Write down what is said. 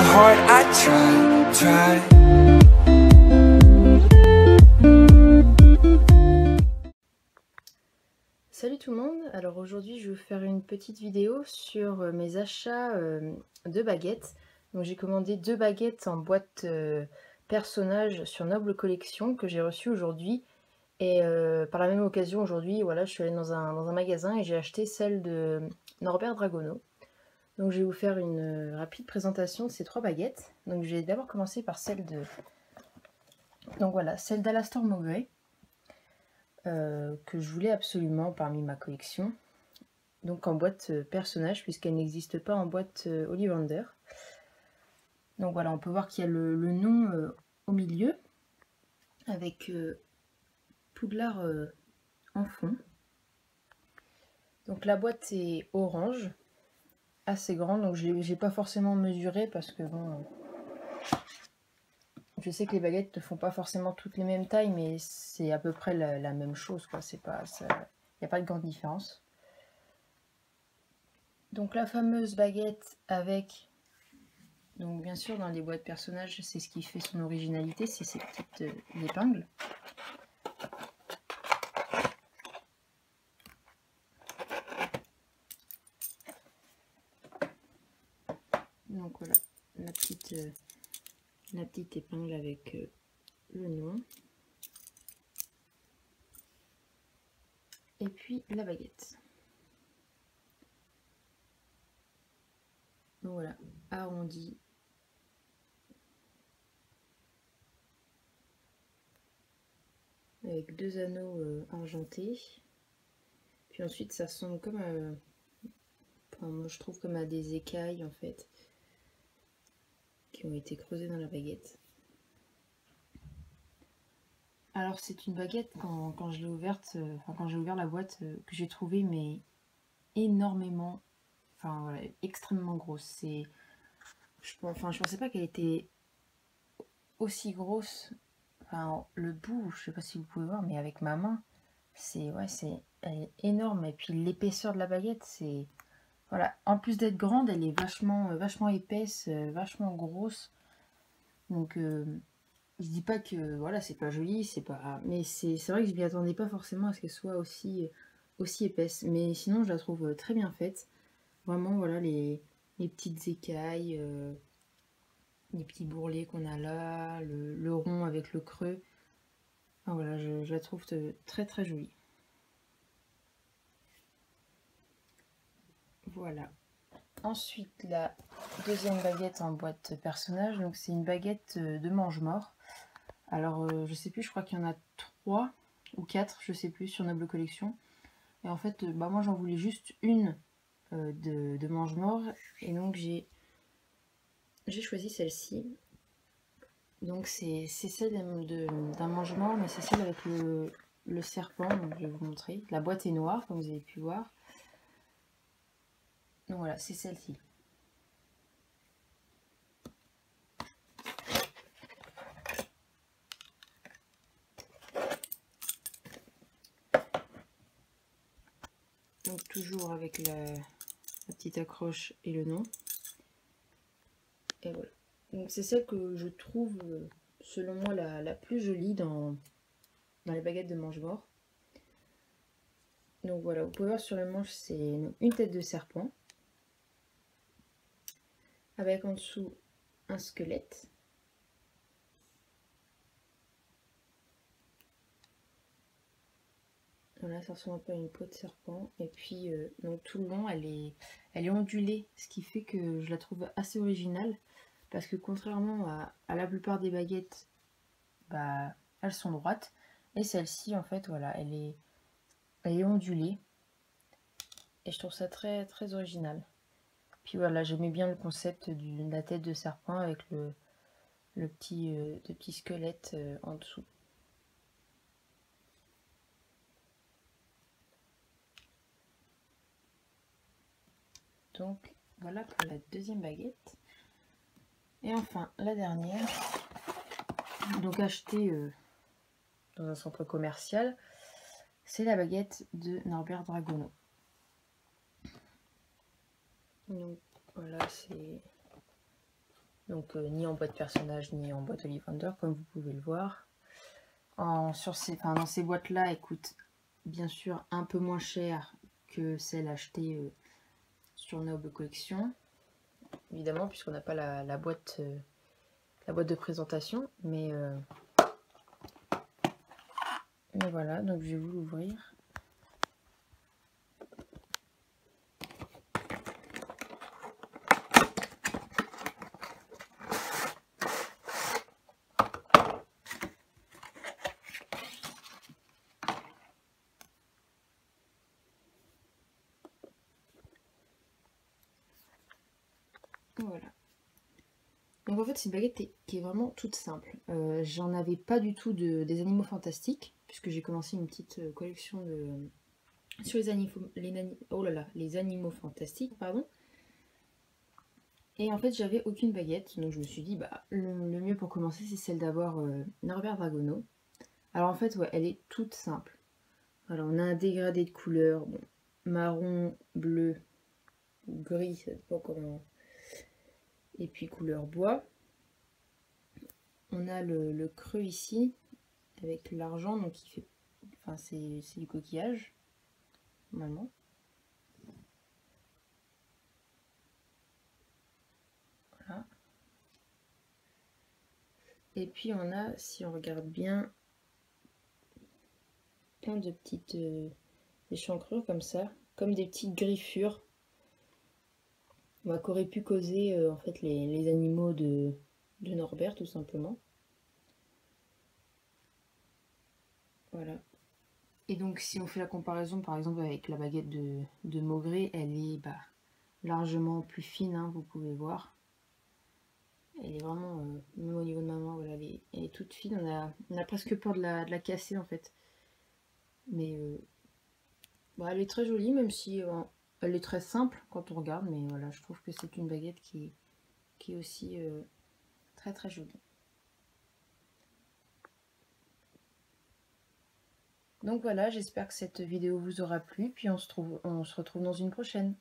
hard I try. Salut tout le monde, alors aujourd'hui je vais vous faire une petite vidéo sur mes achats de baguettes. Donc j'ai commandé 2 baguettes en boîte personnage sur Noble Collection que j'ai reçues aujourd'hui. Et par la même occasion aujourd'hui, voilà, je suis allée dans un magasin et j'ai acheté celle de Norbert Dragono. Donc je vais vous faire une rapide présentation de ces 3 baguettes. Donc je vais d'abord commencer par celle de... Donc voilà, celle d'Alastor Mowbray. Que je voulais absolument parmi ma collection, donc en boîte personnage puisqu'elle n'existe pas en boîte Ollivander. Donc voilà, on peut voir qu'il y a le nom au milieu avec Poudlard en fond. Donc la boîte est orange, assez grande, donc j'ai pas forcément mesuré parce que bon, je sais que les baguettes ne font pas forcément toutes les mêmes tailles, mais c'est à peu près la même chose, quoi. C'est pas, il n'y a pas de grande différence. Donc la fameuse baguette avec, donc bien sûr dans les boîtes personnages, c'est ce qui fait son originalité, c'est ces petites épingles. Donc voilà, la petite épingle avec le nom. Et puis la baguette. Donc voilà, arrondi. Avec 2 anneaux argentés. Puis ensuite ça ressemble comme à... Enfin, moi je trouve comme à des écailles en fait. Qui ont été creusées dans la baguette. Alors c'est une baguette quand je l'ai ouverte, quand j'ai ouvert la boîte, que j'ai trouvé mais énormément, enfin voilà, extrêmement grosse. C'est, je pensais pas qu'elle était aussi grosse. Enfin le bout, je sais pas si vous pouvez voir, mais avec ma main, elle est énorme. Et puis l'épaisseur de la baguette, c'est voilà. En plus d'être grande, elle est vachement épaisse, vachement grosse. Donc je dis pas que voilà, c'est pas joli, c'est pas, mais c'est vrai que je m'y attendais pas forcément à ce qu'elle soit aussi épaisse. Mais sinon, je la trouve très bien faite. Vraiment, voilà, les petites écailles, les petits bourrelets qu'on a là, le rond avec le creux. Enfin, voilà, je la trouve très jolie. Voilà. Ensuite, la deuxième baguette en boîte personnage, donc c'est une baguette de mange-mort. Alors, je sais plus, je crois qu'il y en a 3 ou 4, je sais plus, sur Noble Collection. Et en fait, bah, moi j'en voulais juste une de mange-mort. Et donc j'ai choisi celle-ci. Donc c'est celle d'un mange-mort, mais c'est celle avec le serpent. Donc je vais vous montrer. La boîte est noire, comme vous avez pu voir. Donc voilà, c'est celle-ci. Donc toujours avec la petite accroche et le nom. Et voilà. Donc c'est celle que je trouve, selon moi, la plus jolie dans les baguettes de mange-mort. Donc voilà, vous pouvez voir sur le manche, c'est une tête de serpent. Avec en dessous un squelette. Voilà, ça ressemble un peu à une peau de serpent. Et puis, donc tout le long, elle est ondulée, ce qui fait que je la trouve assez originale. Parce que contrairement à la plupart des baguettes, bah, elles sont droites. Et celle-ci, en fait, voilà, elle est ondulée. Et je trouve ça très original. Puis voilà, j'aimais bien le concept de la tête de serpent avec le petit squelette en dessous. Donc voilà pour la deuxième baguette. Et enfin la dernière, donc achetée dans un centre commercial, c'est la baguette de Norbert Dragono. Donc voilà, c'est Donc ni en boîte personnage ni en boîte Ollivander, comme vous pouvez le voir. Dans ces boîtes-là, elles coûtent bien sûr un peu moins cher que celles achetées sur Noble Collection. Évidemment, puisqu'on n'a pas la boîte de présentation. Mais voilà, donc je vais vous l'ouvrir. Voilà. Donc en fait c'est une baguette qui est vraiment toute simple. J'en avais pas du tout des animaux fantastiques, puisque j'ai commencé une petite collection sur les animaux fantastiques, pardon. Et en fait j'avais aucune baguette, donc je me suis dit bah le mieux pour commencer c'est celle d'avoir Norbert Dragono. Alors en fait ouais, elle est toute simple. Alors on a un dégradé de couleurs, bon, marron, bleu, gris, ça dépend comment. Et puis couleur bois. On a le creux ici avec l'argent, donc il fait, enfin c'est du coquillage normalement. Voilà. Et puis on a, si on regarde bien, plein de petites échancrures comme ça, comme des petites griffures. Qu'auraient pu causer en fait les animaux de Norbert tout simplement. Voilà. Et donc si on fait la comparaison par exemple avec la baguette de Maugré, elle est largement plus fine, hein, vous pouvez voir. Elle est vraiment, même au niveau de ma main, voilà, elle est toute fine, on a presque peur de la casser en fait. Mais elle est très jolie, même si elle est très simple quand on regarde, mais voilà, je trouve que c'est une baguette qui est aussi très très jolie. Donc voilà, j'espère que cette vidéo vous aura plu, puis on se retrouve dans une prochaine.